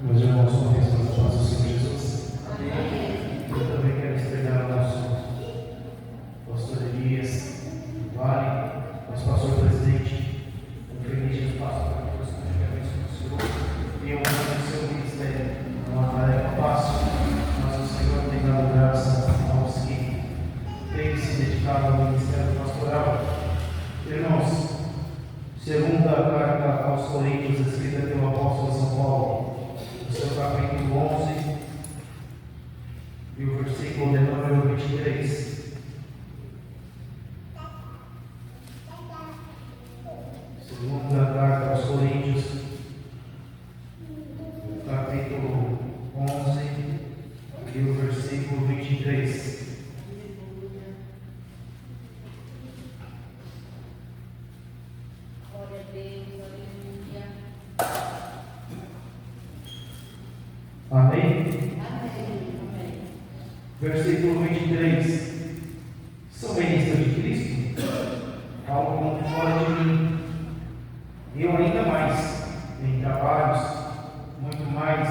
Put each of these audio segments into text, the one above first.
Meus irmãos, confessamos a paz do Senhor Jesus. Amém. Eu também quero estrear o nosso pastor Elias Vale, nosso pastor presidente, um feliz espaço para que você conjugamento do Senhor e honra do seu ministério. É uma tarefa fácil, mas o Senhor tem dado graça aos que têm se dedicado ao ministério pastoral. Irmãos, segunda carta aos Coríntios, escrita pelo apóstolo São Paulo, no seu capítulo 11 e o versículo de número 23. Segunda carta aos Coríntios, capítulo 11 e o versículo 23. Glória a Deus, aleluia. Amém? Amém. Versículo 23. Sou ministro de Cristo? Falo como fora de mim. Eu ainda mais, em trabalhos, muito mais,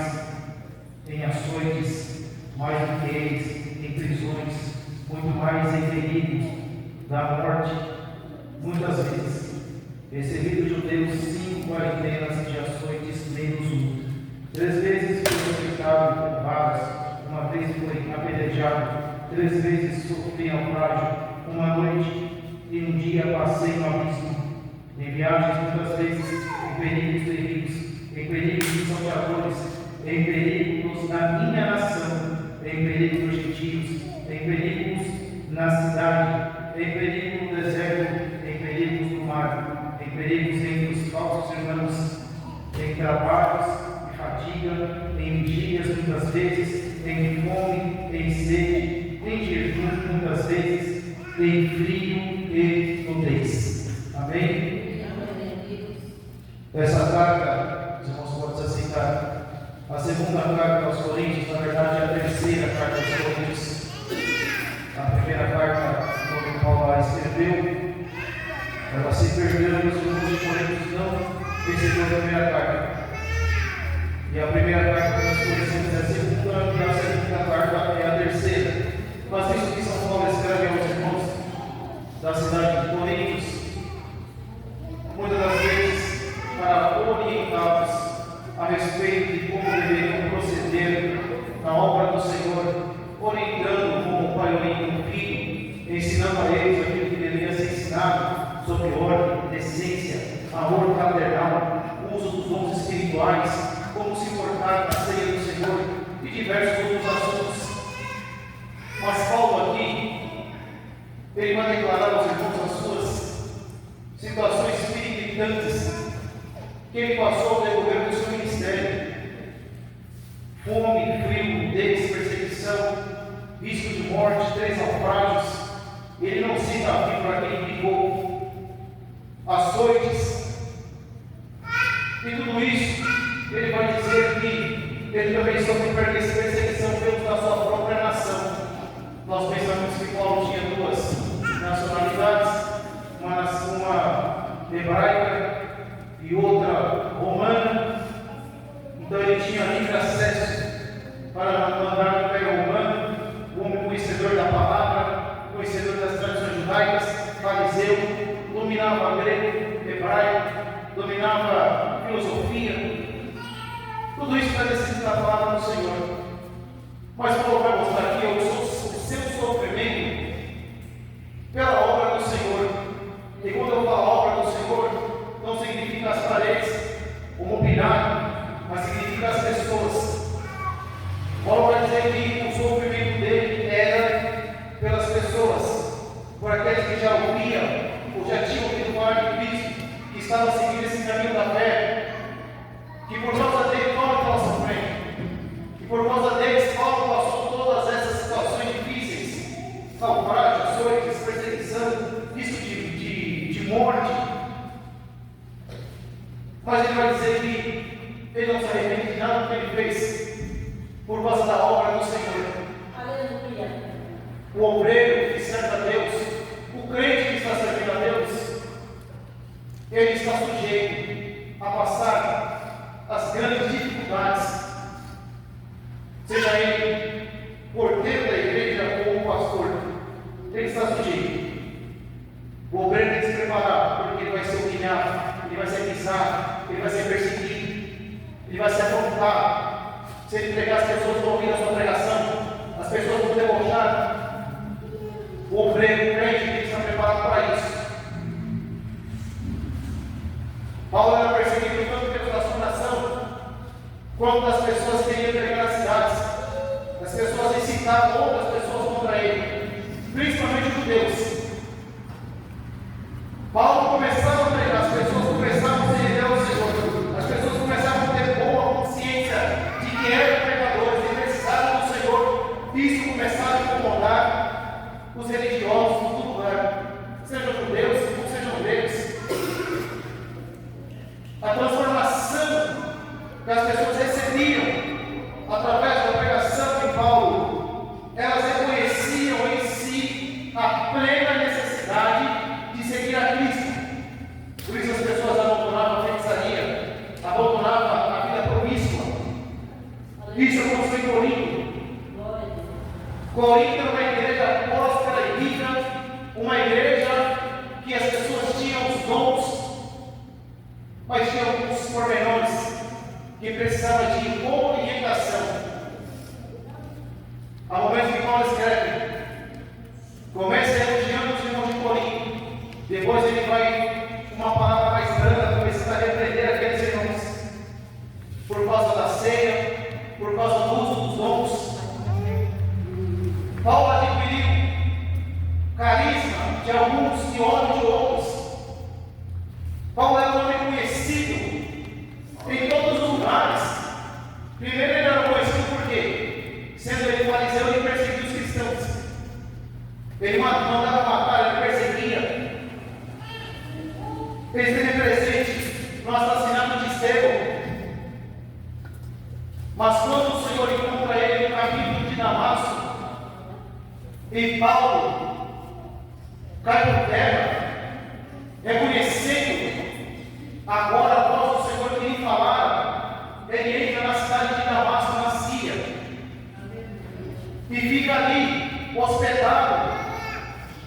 em açoites, mais do que eles, em prisões, muito mais em perigos da morte, muitas vezes. Recebi dos judeus 5 quarentenas de açoites menos um. 3 vezes fui açoitado com varas, uma vez fui apedrejado, 3 vezes sofri naufrágio, uma noite e um dia passei no abismo. Em viagens muitas vezes, em perigos terríveis, em perigos de salteadores, em perigos na minha nação, em perigos dos gentios, em perigos na cidade, em perigos no deserto, em perigos no mar, em perigos entre os falsos irmãos, em trabalhos e fadiga, em vigílias muitas vezes, em fome, em sede, em jejum muitas vezes, em frio e nudez. Amém? Essa carta, os irmãos podem aceitar, a segunda carta aos Coríntios, na verdade é a terceira carta aos Coríntios. A primeira carta, quando Paulo a escreveu, ela se perdeu nos irmãos de Coríntios, não recebeu a primeira carta. E a primeira carta que nós conhecemos é a segunda, e a segunda carta é a terceira. Mas isso que São Paulo escreve aos irmãos da cidade de Coríntios, muitas das vezes, para orientá-los a respeito de como deveriam proceder na obra do Senhor, orientando como o pai orienta o filho, ensinando a eles aquilo que deveria ser ensinado sobre ordem, decência, amor fraternal, uso dos dons espirituais, como se portar na ceia do Senhor e diversos outros assuntos. Mas Paulo aqui, ele vai declarar aos irmãos as suas situações periclitantes que ele passou ao decorrer do seu ministério: fome, frio, nudez, perseguição, risco de morte, 3 naufrágios. Ele não cita aqui para quem brigou, açoites, e tudo isso ele vai dizer que ele também sofre perseguição pelos da sua própria nação. Nós pensamos que Paulo tinha 2 nacionalidades, uma hebraica e outra romana. Então ele tinha livre acesso para mandar no Império Romano, o homem conhecedor da palavra, conhecedor das tradições judaicas, fariseu, dominava grego, hebraico, dominava filosofia. Tudo isso está descrito na palavra do Senhor. Mas Paulo vai mostrar aqui o seu sofrimento pela obra do Senhor. E quando eu falo obra do Senhor, não significa as paredes, o mobiliário, mas significa as pessoas. Paulo vai dizer que o sofrimento dele era pelas pessoas, por aqueles que já ouviam, ou já tinham ouvido falar de Cristo, que estavam seguindo esse caminho da fé, que por causa dele Paulo estava sofrendo, que por causa deles Paulo passou por todas essas situações difíceis: naufrágio, açoites, perseguição, risco de morte. Mas ele vai dizer que ele não se arrepende de nada do que ele fez por causa da obra do Senhor. Aleluia. O obreiro que serve a Deus, o crente que está servindo a Deus, ele está sujeito a passar as grandes dificuldades ele vai se afrontar. Se ele pregar, as pessoas vão ouvir a sua pregação, as pessoas vão debochar. O crente tem que estar preparado para isso. Paulo era perseguido tanto pela sua nação, quanto das pessoas que queriam pregar nas cidades. As pessoas incitavam outras pessoas contra ele, principalmente judeus. Paulo começava a pregar, as pessoas começavam a se render ao Senhor, as pessoas começavam a ter boa consciência de que eram pecadores e precisavam do Senhor. Isso começava a incomodar os religiosos de todo lugar, sejam judeus ou sejam gregos. A transformação que as pessoas recebiam através da pregação de Paulo, elas reconheciam em si a plena necessidade de seguir a Cristo. Por isso as pessoas abandonavam a feitiçaria, abandonavam a vida promíscua. Isso aconteceu em Corinto. Corinto era uma igreja próspera e rica, uma igreja que as pessoas tinham os dons, mas tinha alguns pormenores que precisavam de orientação. Há momentos que Paulo escreve, começa elogiando os irmãos de Corinto, depois ele vai com uma palavra mais branda, começando a repreender aqueles irmãos, por causa da ceia, por causa do uso dos dons. Paulo adquiriu carisma de alguns e ódio de outros. Paulo era um homem conhecido em todos os lugares. Primeiro ele era conhecido por quê? Sendo ele fariseu, ele perseguia os cristãos. Ele mandava matar, ele perseguia. Ele esteve presente no assassinato de Estevão. Mas quando o Senhor encontra ele no caminho de Damasco, e Paulo cai por terra, reconhecendo agora a voz do Senhor que lhe falara, ele entra na cidade de Damasco, na Síria, e fica ali, hospedado,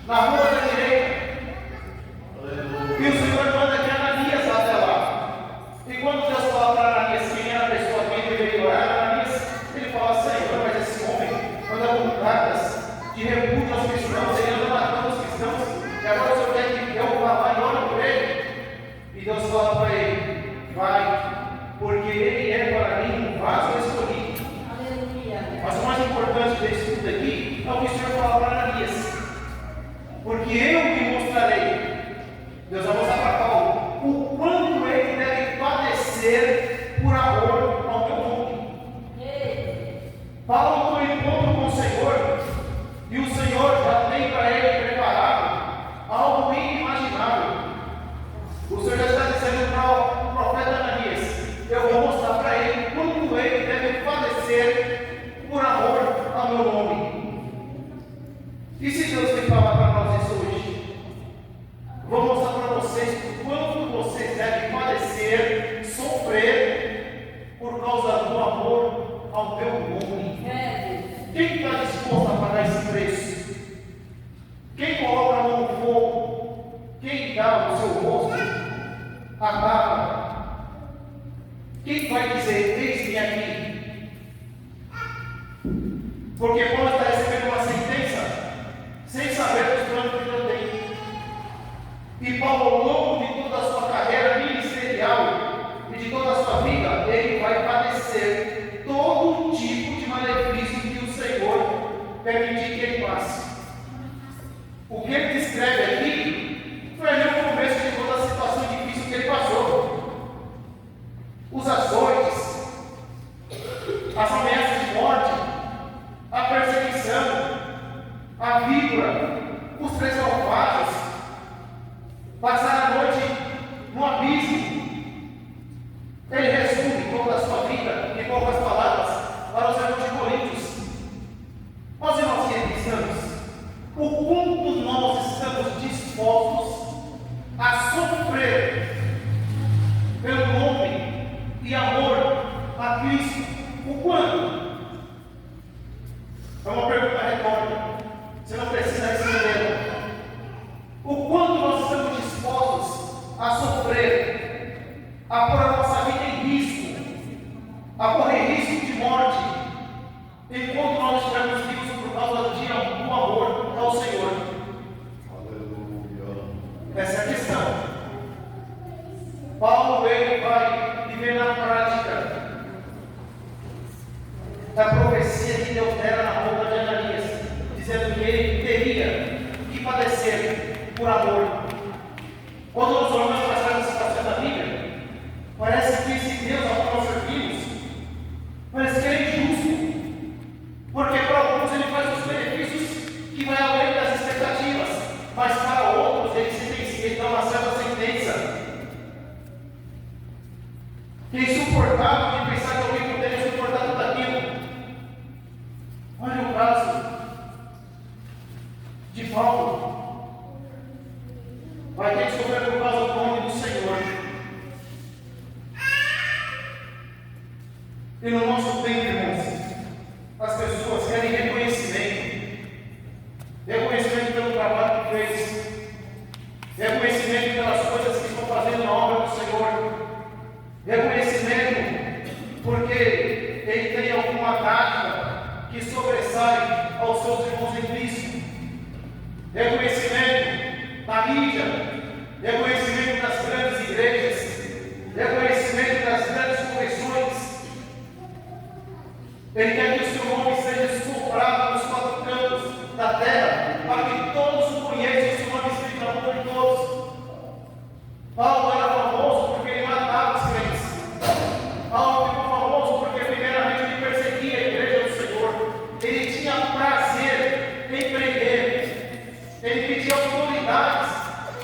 na rua da direita. E o Senhor manda que Ananias vá até lá. E quando Deus fala para Ananias quem era a pessoa que deveria orar, Ananias, ele fala: Senhor, mas esse homem anda com cartas de repúdio aos cristãos, ele anda matando os cristãos, e agora o Senhor quer que eu vá lá e ore por ele. E Deus fala para ele: vai, porque ele é para mim um vaso escolhido. Aleluia. Mas o mais importante desse tudo aqui é o que o Senhor fala para Ananias: porque eu lhe mostrarei. Deus vai mostrar para Paulo o quanto ele deve padecer por amor ao meu nome. Paulo tem um encontro com o Senhor, e o Senhor já tem para ele preparado algo inimaginável. O Senhor já está dizendo para o profeta Ananias: eu vou mostrar para ele quanto ele deve padecer por amor ao meu nome. E se Deus tem falar para nós isso hoje? Vou mostrar para vocês o quanto vocês devem padecer, sofrer por causa do amor ao meu nome. Quem está disposto a pagar esse preço? Quem coloca a mão no fogo? Quem dá o seu rosto a barra? Quem vai dizer: eis-me aqui? Porque Paulo está recebendo uma sentença sem saber dos planos que Deus tem. E Paulo, ao longo de toda a sua carreira ministerial e de toda a sua vida, ele vai padecer todo tipo de malefício que o Senhor permitir que ele passe. O que ele descreve aqui foi ali o começo de toda a situação difícil que ele passou. Os açoites, as ameaças de morte, a perseguição, a víbora, os três alfajes, passar a noite no abismo. Ele resume toda a sua vida em poucas palavras para os irmãos de Coríntios. Nós, irmãos que cristãos, o quanto nós estamos dispostos a sofrer pelo nome e amor a Cristo? O quanto? É uma pergunta retórica, você não precisa responder. O quanto nós estamos dispostos a sofrer, a pôr a nossa vida em risco a correr risco de morte, enquanto nós estivermos vivos por causa do amor ao Senhor. Aleluia. Essa é a questão. Paulo, ele vai viver na prática da profecia que Deus dera na boca de Ananias, dizendo que ele teria que padecer por amor. Quando nós olhamos para essas situações da Bíblia, parece que esse Deus ao qual nós servimos, parece que ele é injusto, porque para alguns ele faz os benefícios que vai além das expectativas, mas para outros ele dá uma certa sentença. Que é insuportável de pensar que alguém poderia suportar tudo aquilo. Olha o caso de Paulo. Vai ter que sofrer por causa do nome do Senhor. E no nosso tempo, irmãos, as pessoas querem reconhecimento. Reconhecimento pelo trabalho que fez. Reconhecimento pelas coisas que estão fazendo na obra do Senhor. Reconhecimento porque ele tem alguma tática que sobressai aos seus irmãos em Cristo. Reconhecimento na mídia, reconhecimento das grandes igrejas, reconhecimento das grandes convenções. Ele quer que o seu nome seja estuprado nos quatro cantos da terra, para que todos o conheçam, o seu nome esteja na boca de todos. Paulo era famoso porque ele matava os crentes. Paulo ficou famoso porque primeiramente ele perseguia a igreja do Senhor. Ele tinha prazer em prender. Ele pedia autoridades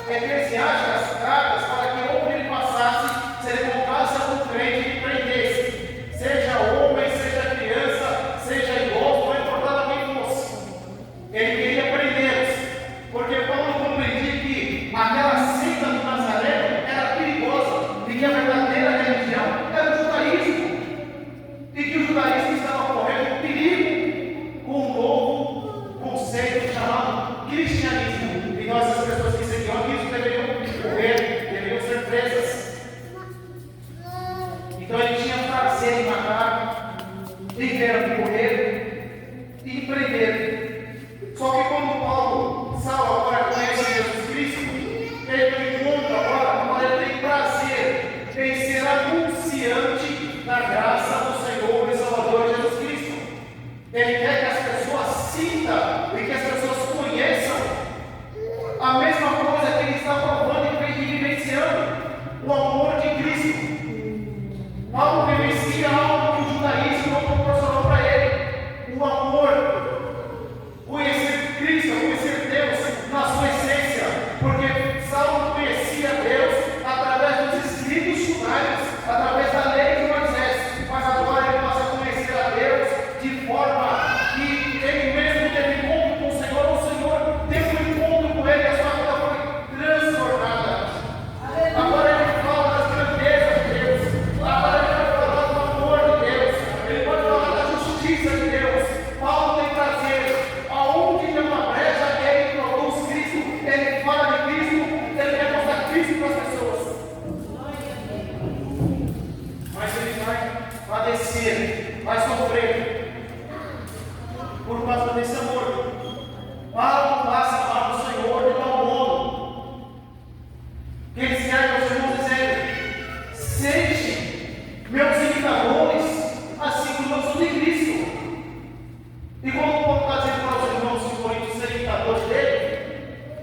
eclesiásticas, cartas, para que onde ele passasse, se ele encontrasse algum crente, ele prendesse. Seja homem, seja criança, seja idoso, não importava quem fosse. Ele queria prendê-los, porque Paulo compreendia que aquela seita do Nazareno era perigosa e que a verdadeira religião era o judaísmo, e que o judaísmo estava correndo perigo com um novo conceito chamado cristianismo. E nós, as pessoas que seguiam a Cristo, deveriam morrer, deveriam ser presas. Então ele tinha prazer em matar, em ver morrer e em prender. Só que quando Paulo, Saulo, agora conhece Jesus Cristo, ele encontra agora ele tem prazer em ser anunciante da graça do Senhor e Salvador Jesus Cristo. Ele quer que as pessoas sintam e que as pessoas conheçam a mesma coisa que ele está provando e vivenciando, o amor de Cristo. Paulo vivencia algo que o judaísmo não proporcionou para ele, o amor, conhecer Cristo, conhecer Deus na sua essência, porque Saulo conhecia Deus através dos escritos judaicos, através da lei de Moisés, mas agora ele passa a conhecer a Deus de forma que ele mesmo teve encontro com o Senhor teve um encontro com ele, a sua vida foi transformada. Agora ele fala das grandezas de Deus, agora ele vai falar do amor de Deus, ele pode falar da justiça de Deus. Paulo tem prazer, aonde tem uma brecha, ele produz Cristo, ele fala de Cristo, ele quer mostrar Cristo para as pessoas. Mas ele vai padecer, vai sofrer por causa desse amor. Paulo passa a amar o Senhor de tal modo que ele serve aos irmãos dizendo: sede meus imitadores, assim como eu sou de Cristo. E como Paulo está dizendo para os irmãos de Corinto serem imitadores dele,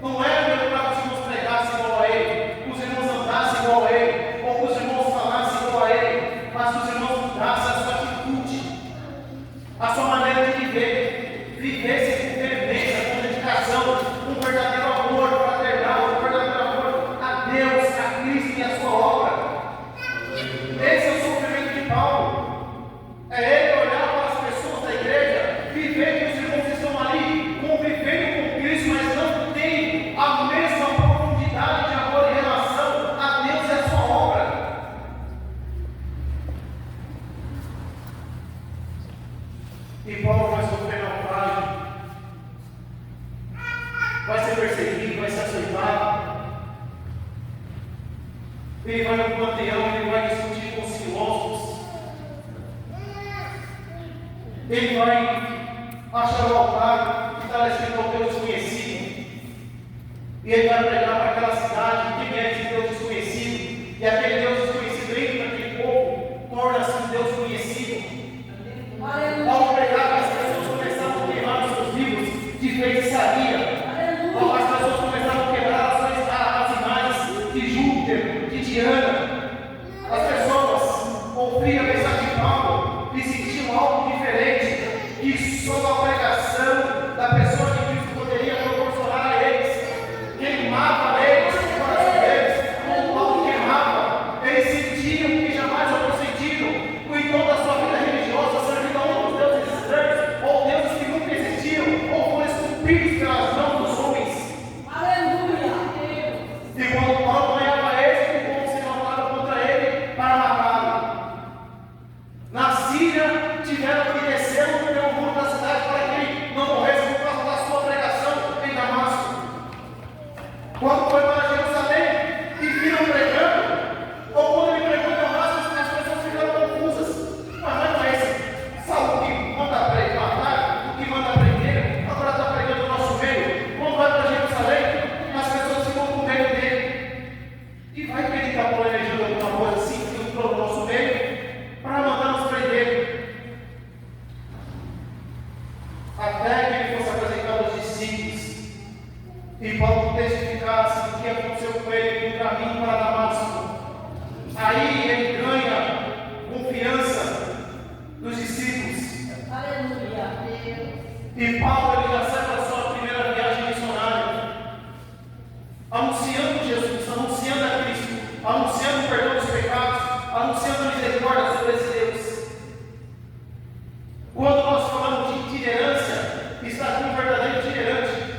não é para que os irmãos pregassem igual a ele, que os irmãos andassem igual a ele, ou que os irmãos falassem igual a ele, mas que os irmãos mudassem a sua atitude, a sua maneira de viver, vivessem com fervência, com dedicação, com verdadeiro amor fraternal, com verdadeiro amor a Deus, a Cristo e a sua obra. Esse é o sofrimento de Paulo. É ele olhar para as pessoas da igreja, viver que os irmãos estão ali, convivendo com Cristo, mas não tem a mesma profundidade de amor em relação a Deus e a sua obra. E Paulo vai sofrer naufrágio, vai ser perseguido, vai ser açoitado. Ele vai no panteão, ele vai discutir com os filósofos. Ele vai achar o altar que está escrito ao Deus desconhecido. E ele vai pregar para aquela cidade quem é esse Deus desconhecido. E aquele Deus desconhecido entra naquele povo, torna-se um Deus conhecido. Ao pregar, as pessoas começaram a queimar os seus livros de feitiçaria. As pessoas começaram a quebrar as imagens de Júpiter, de Diana. As pessoas ouviam a mensagem de Paulo e sentiam algo diferente, que só a pregação da pessoa de Cristo poderia proporcionar a eles. Queimava eles, o coração deles, como Paulo queimava. Eles sentiam que jamais haviam sentido, com em toda a sua vida religiosa, servindo a outros deuses estranhos, ou deuses que nunca existiram, ou foram esculpidos pelas mãos dos homens. Aleluia! E quando Paulo ganhava eles, o povo se levantava contra ele para matá-lo. Na Síria, tiveram que descer pelo muro da cidade para que ele não morresse por causa da sua pregação em Damasco. Quando foi para Jerusalém e viram pregando, ou quando ele pregou em Damasco, as pessoas ficaram confusas. Mas não é esse Saulo que manda matar, o que manda prender, agora está pregando no nosso meio. Quando vai para Jerusalém, as pessoas ficam com medo dele. E vai que ele está planejando alguma coisa assim, que entrou no nosso meio, para mandar nos prender. Até que ele fosse apresentado aos discípulos. E Paulo testificasse o que aconteceu com ele no caminho para Damasco. Aí ele ganha confiança dos discípulos. Aleluia! E Paulo ele já sai para a sua primeira viagem missionária, anunciando Jesus, anunciando a Cristo, anunciando o perdão dos pecados, anunciando a misericórdia sobre esse Deus. Quando nós falamos de itinerância, está aqui um verdadeiro itinerante.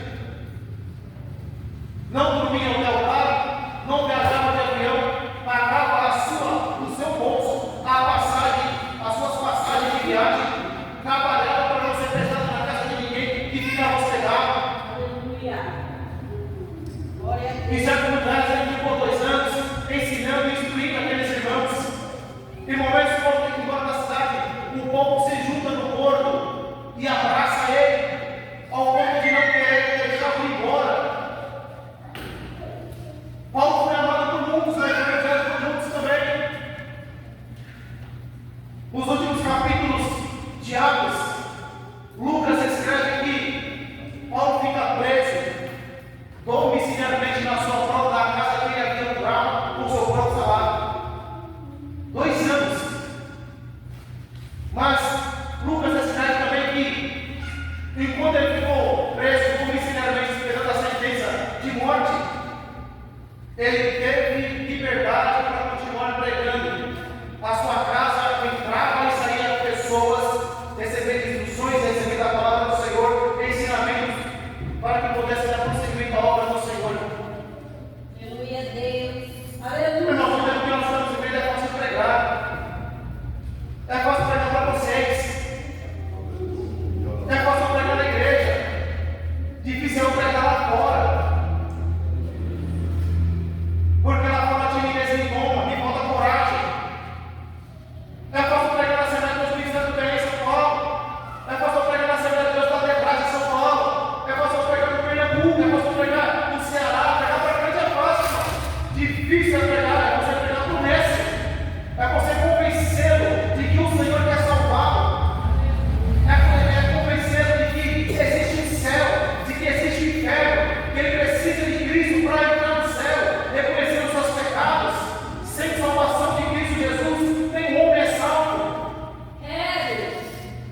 Não dormia no altar, não viajava de avião, pagava o seu bolso, as suas passagens de viagem, trabalhava para não ser prestado na casa de ninguém que ficava hospedado. Aleluia! Glória a Deus! Em certos lugares ele ficou 2 anos ensinando e instruindo aqueles irmãos. Em momentos que ele tem que ir embora da cidade, o povo se junta no bordo e abraça ele, ao ponto de não querer deixá-lo ir embora. Paulo foi amado por muitos, mas evangelho por muitos também. Nos últimos capítulos de Atos, Lucas escreve que Paulo fica preso domiciliarmente na sua própria casa que ele havia comprado com o seu próprio salário. 2 anos. Mas Lucas escreve também que, enquanto ele ficou preso domiciliarmente esperando a sentença de morte, ele teve liberdade para continuar pregando. A sua casa entrava e saía pessoas recebendo instruções, recebendo a palavra do Senhor, ensinamentos para que pudesse dar prosseguimento à obra do Senhor. Aleluia, Deus! Irmãos, Aleluia! o tempo que nós estamos vivendo é fácil pregar. É fácil pregar para vocês. É fácil pregar na igreja. Difícil é pregar lá fora. Porque lá fora a timidez me toma, me falta coragem. É fácil pregar na Assembleia de Deus Cristã em São Paulo. É fácil pregar na Assembleia de Deus da Debrás em São Paulo. É fácil pregar no Pernambuco. É fácil pregar no Ceará. Pregar para frente é fácil. Difícil é pregar, é você pregar por nesse. É você convencê-lo de que o Senhor quer salvá-lo. É convencê-lo de que existe um céu, de que existe um inferno, que ele precisa de Cristo para entrar no céu, reconhecer os seus pecados. Sem salvação de Cristo Jesus, nenhum homem é salvo.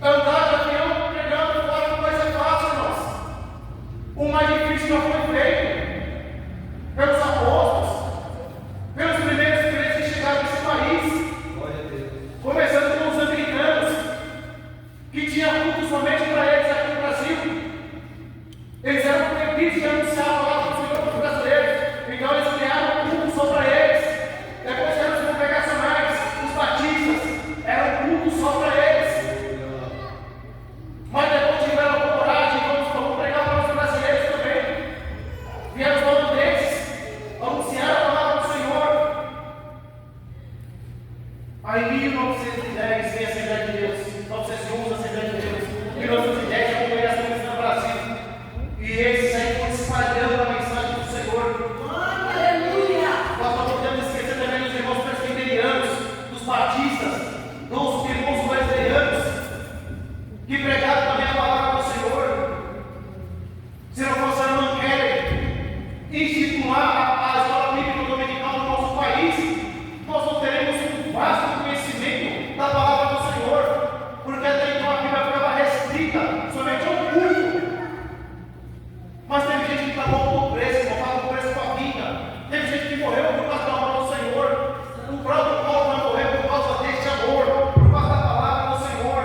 Andar de avião pregando fora uma coisa fácil, irmãos. O mais difícil já foi feito pelos apóstolos, pelos primeiros crentes que chegaram nesse país. Começando com os americanos, que tinham culto somente para eles aqui no Brasil. Eles eram proibidos de anunciar a palavra do Senhor para os brasileiros. Então eles criaram um culto só para eles. Depois eram os congregacionais, os batistas, era um culto só para eles. Mas depois tiveram coragem, vamos pregar para os brasileiros também. Vieram os holandeses, anunciaram a palavra do Senhor. Aí em 1910 vem a Assembleia de Deus, 1911 a Assembleia de Deus. nossas ideias de congregação cristã no Brasil. E eles saem espalhando a mensagem do Senhor. Aleluia. Nós não podemos esquecer também dos irmãos presbiterianos, dos batistas, dos irmãos wesleyanianos, que pregaram também a palavra do Senhor. Se não fosse, não querem instituir a escola bíblica dominical no nosso país, nós não teremos um vasto conhecimento da palavra do Senhor, porque até então a Bíblia ficava restrita somente ao culto. Mas teve gente que pagou o preço, pagou o preço com a vida. Teve gente que morreu por causa da obra do Senhor. O próprio Paulo vai morrer por causa deste amor, por causa da palavra do Senhor.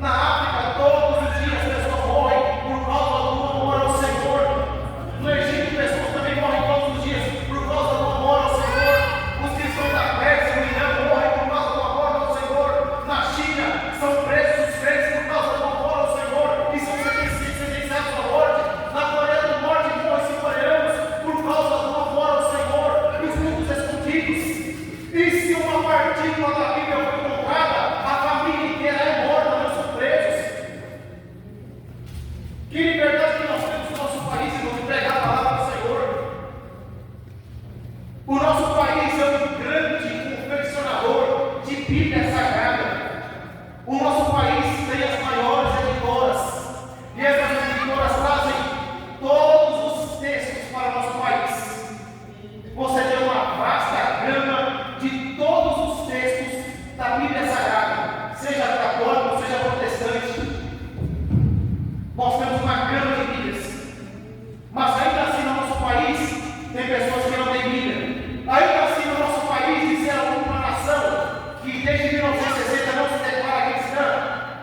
Na África, todos os dias pessoas morrem por causa do amor ao Senhor. No Egito, pessoas também morrem todos os dias por causa do amor ao Senhor. Os cristãos da Pérsia e do Irã morrem por causa do amor ao Senhor. Na China, são presos os crentes por causa do amor ao Senhor e são sentenciados à morte. Na Coreia do Norte, morrem coreanos por causa do amor ao Senhor e os mundos escondidos. E se uma partícula da Bíblia foi encontrada, a família inteira é morta, não são presos. Que liberdade que nós temos no nosso país, irmão, de pregar a palavra do Senhor. O nosso país é um grande confeccionador de Bíblia Sagrada. O nosso país tem as maiores editoras. E essas editoras trazem todos os textos para o nosso país. Você tem uma vasta gama de todos os textos da Bíblia Sagrada, seja católico, seja protestante. Nós temos uma gama de Bíblias. Mas ainda assim no nosso país tem pessoas que não têm Bíblia. Ainda assim no nosso país, dizer uma nação que desde 1960 não se declara cristã,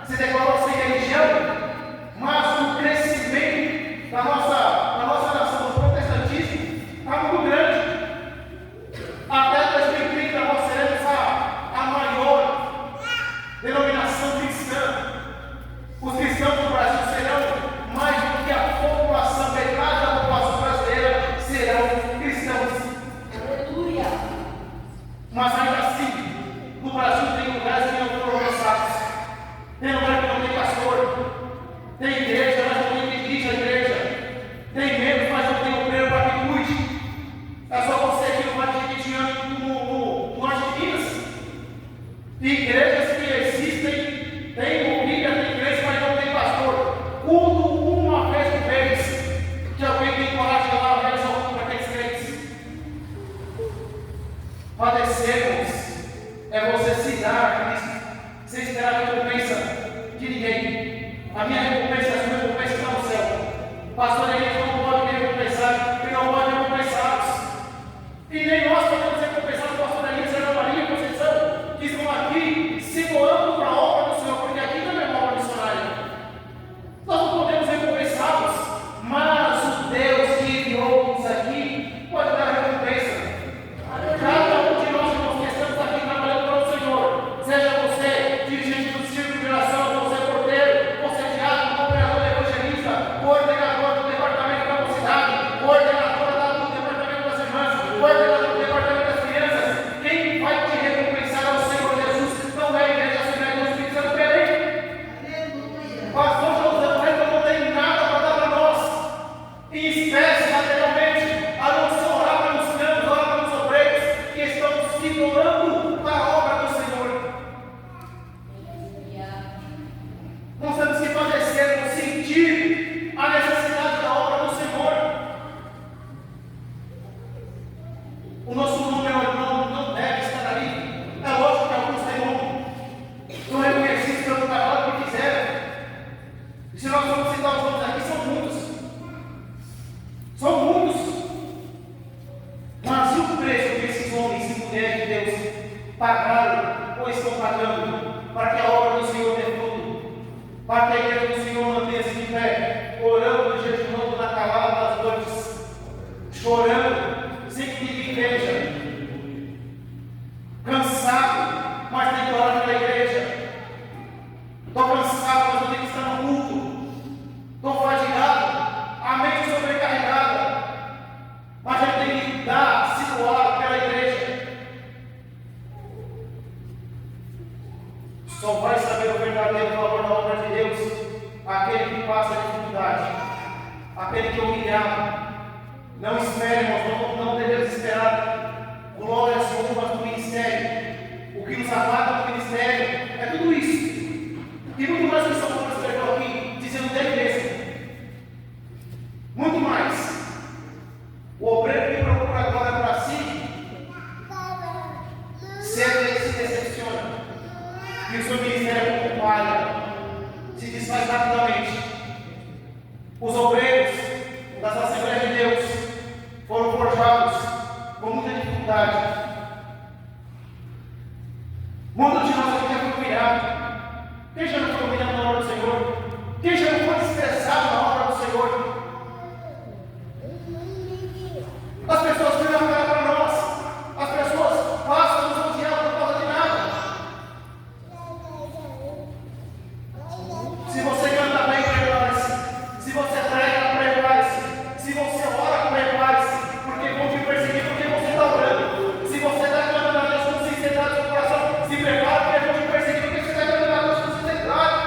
se declarou sem religião, mas o crescimento da nossa nação, do protestantismo, está muito grande. Até 2030 nós seremos a maior denominação cristã. Os cristãos do Brasil serão mais do que a população, metade da população brasileira serão cristãos. Aleluia. Mas ainda assim, no Brasil tem lugares que não foram alcançados. Tem lugar que não tem pastor. Tem igreja, mas não tem quem dirige a igreja. Tem membros, mas não tem obreiro para que cuide. É só você que não vai dividir no norte de Minas. Igrejas que existem, tem Bíblia, tem igreja, mas não tem pastor. Culto uma vez por mês. Que alguém tem coragem de ir lá realizar o culto para aqueles crentes. Padecemos é você se dar a Cristo, sem esperar a recompensa de ninguém. A minha recompensa, a sua recompensa está no céu. Pastor, a gente não pode me recompensar, e não pode recompensá-los. E nem nós podemos recompensar o pastor Elias e a Ana Maria Conceição, que estão aqui se doando para a obra do Senhor, porque aqui também é uma obra missionária. Nós não podemos recompensá-los, mas o Deus que enviou-nos aqui pode dar a recompensa. Cada um de nós, irmãos, que estamos aqui trabalhando para o Senhor, seja você dirigente do círculo de oração, você porteiro, você diácono, cooperador evangelista, coordenador do departamento da mocidade, coordenador do departamento das irmãs, coordenador do departamento das crianças. Quem vai te recompensar é o Senhor Jesus, não é a igreja Assembleia do Espírito Santo, peraí. Pastor José Moreira não tem nada para dar para nós, em espécie, materialmente, a não ser orar pelos campos, orar pelos obreiros que estão se doando para a obra do Senhor. Nós temos que padecer, sentir a necessidade da obra do Senhor. O nosso número não deve estar ali. É lógico que alguns têm nome. São reconhecidos pelo trabalho que fizeram. E se nós vamos citar os nomes aqui, são muitos. São muitos. Mas e o preço que esses homens e mulheres de Deus pagaram ou estão pagando para que a obra do Senhor dê fruto? Para que a igreja do Senhor mantenha-se de pé, orando e jejuando na calada das noites, chorando, sem que ninguém veja, cansado, mas tem que orar pela igreja. Estou cansado, mas eu tenho que estar no culto. Estou fadigado, a mente sobrecarregada, mas eu tenho que dar, se doar pela igreja. Só vai saber o verdadeiro valor da obra de Deus aquele que passa a dificuldade, aquele que é humilhado. Não espere, nós não devemos esperar glórias como do ministério. O que nos aguarda no ministério é tudo isso. E muito mais que São Paulo escreveu aqui, dizendo dele mesmo. Muito mais. O obreiro que procura a glória para si, cedo ele se decepciona. E o seu ministério como palha se desfaz rapidamente. Os obreiros das Assembleias de Deus foram forjados com muita dificuldade. Muitos de nós aqui já foi humilhado. Quem já não foi humilhado na obra do Senhor? Quem já não foi estressado na obra do Senhor? As pessoas viram a cara para nós. As pessoas passam a nos odiar por causa de nada. Se você canta bem, prepare-se. Se você prega, prepare-se. Se você ora, prepare-se. Porque vão te perseguir porque você está orando. Se você está cantando a Deus com sinceridade no seu coração, se prepare porque vão te perseguir porque você está cantando a Deus com sinceridade.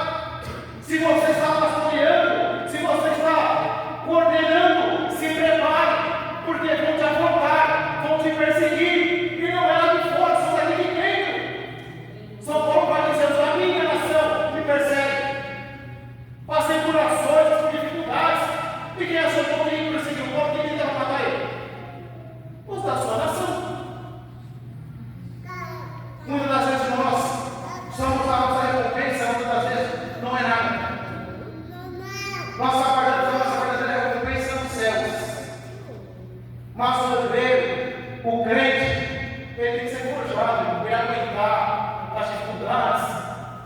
Se você está pastoreando, se você está coordenando, se prepare. Porque vão te afrontar, vão te perseguir, e não é lá de fora, são daqui de dentro. São Paulo vai dizendo: a minha nação me persegue. Passei por ações, por dificuldades, e quem achou que alguém perseguiu o povo, quem tentava matar ele? Os da sua nação. Muitas das vezes nós somos a nossa recompensa, muitas das vezes não é nada. Nossa verdadeira recompensa é nos céus. Mas o obreiro, o crente, ele tem que ser forjado, ele aguentar as dificuldades,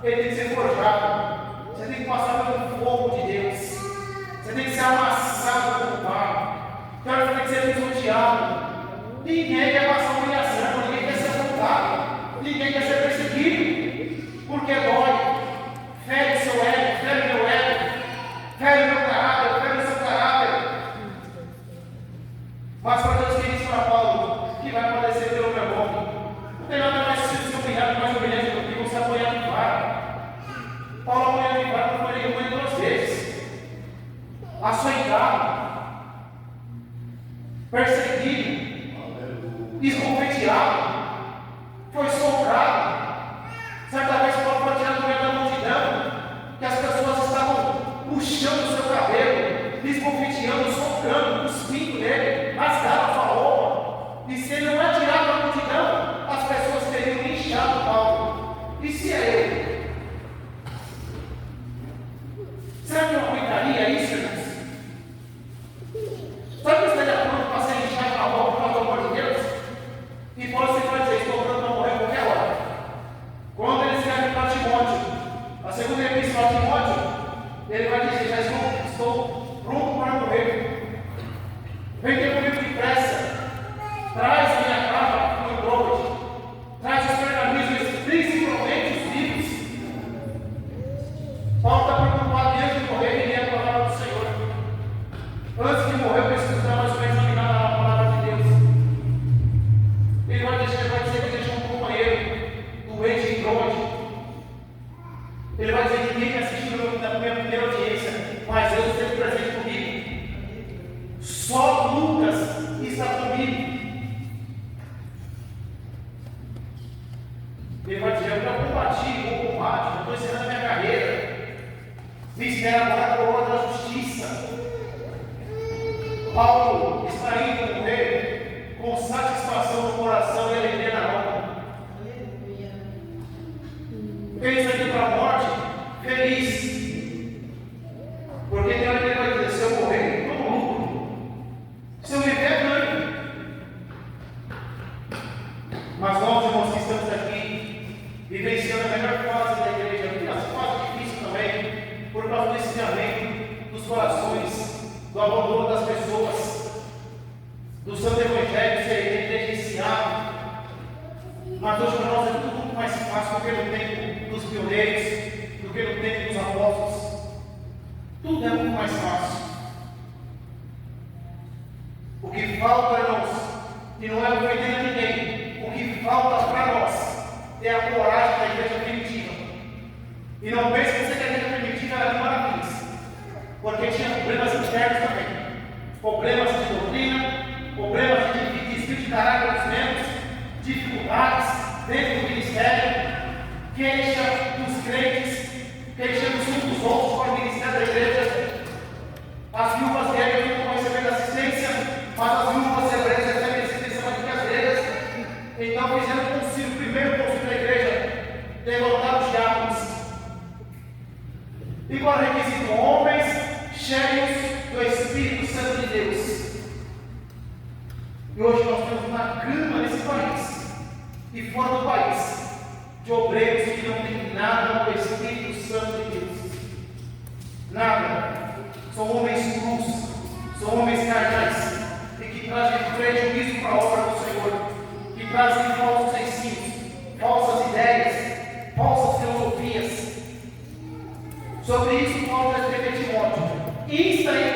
ele tem que ser forjado. Você tem que passar pelo fogo de Deus, você tem que ser amassado pelo barro, você tem que ser pisoteado. Ninguém quer passar humilhação, ninguém quer ser afrontado, ninguém quer ser perseguido, porque dói, fere o seu ego, fere o meu ego, fere o meu caráter, fere o seu caráter. Mas para Deus que disse para Paulo que vai padecer pelo meu nome, não tem nada mais difícil mais humilhante do que você apoiar em vara. Paulo apoiando em vara não foi nenhuma nem duas vezes. Açoitado, perseguido, esbofeteado, foi socado. Certa vez Paulo foi tirado do meio da multidão, que as pessoas estavam puxando o seu cabelo, esbofeteando, socando, cuspindo nele, rasgaram a sua roupa. E se ele não é tirado da multidão, as pessoas teriam linchado Paulo. E se é ele? Será que eu aguentaria isso, irmãos? Será que eu estaria pronto para ser linchado na roupa, pelo amor de Deus? E Paulo sempre vai dizer: estou pronto para morrer a qualquer hora. Quando ele escreve para Timóteo, a segunda epístola a Timóteo, ele vai dizer: já estou pronto para morrer. Vem ter comigo depressa. Traz a minha capa no Robert. Traz os pergaminhos, principalmente os livros. Paulo está preocupado antes de morrer, ele é a palavra do Senhor. Antes de morrer, eu preciso estar mais bem examinado na palavra de Deus. Ele vai dizer que deixou um companheiro doente em Robert. Ele vai dizer que ninguém me assistiu na minha primeira audiência, mas eu estou presente comigo. Só Lucas está comigo. Ele vai dizer: eu já combati o bom combate, estou encerrando a minha carreira. Me espera agora a coroa da justiça. Paulo está indo morrer com satisfação no coração e alegria na alma. Ele está indo para a morte feliz. Porque tem hora que ele vai dizer: se eu morrer, eu não lucro. Se eu viver, ganho. Mas nós, irmãos, que estamos aqui, vivenciando a melhor fase da igreja, que é uma fase difícil também, por causa do esfriamento dos corações, do abandono das pessoas, do santo evangelho ser negligenciado. Mas hoje para nós é tudo muito mais fácil do que no tempo dos pioneiros, do que no tempo dos apóstolos. Tudo é muito mais fácil. O que falta, irmãos, e não é ofender a ninguém, o que falta para nós é a coragem da igreja primitiva. E não pense que você quer a igreja primitiva era de maravilhas. queixa dos crentes, queixando uns dos outros para o ministério da igreja. As viúvas gregas não estão recebendo assistência, mas as viúvas hebreias recebem assistência mais do que as gregas. Então fizeram um concílio, o primeiro concílio da igreja, levantaram os diáconos. E qual é o requisito? Homens cheios do Espírito Santo de Deus. E hoje nós temos uma gama nesse país e fora do país de obreiros que não têm nada do Espírito Santo de Deus. Nada. São homens crus, são homens carnais e que trazem prejuízo para a obra do Senhor, que trazem falsos ensinos, falsas ideias, falsas filosofias. Sobre isso, Paulo escreve a Timóteo: insta em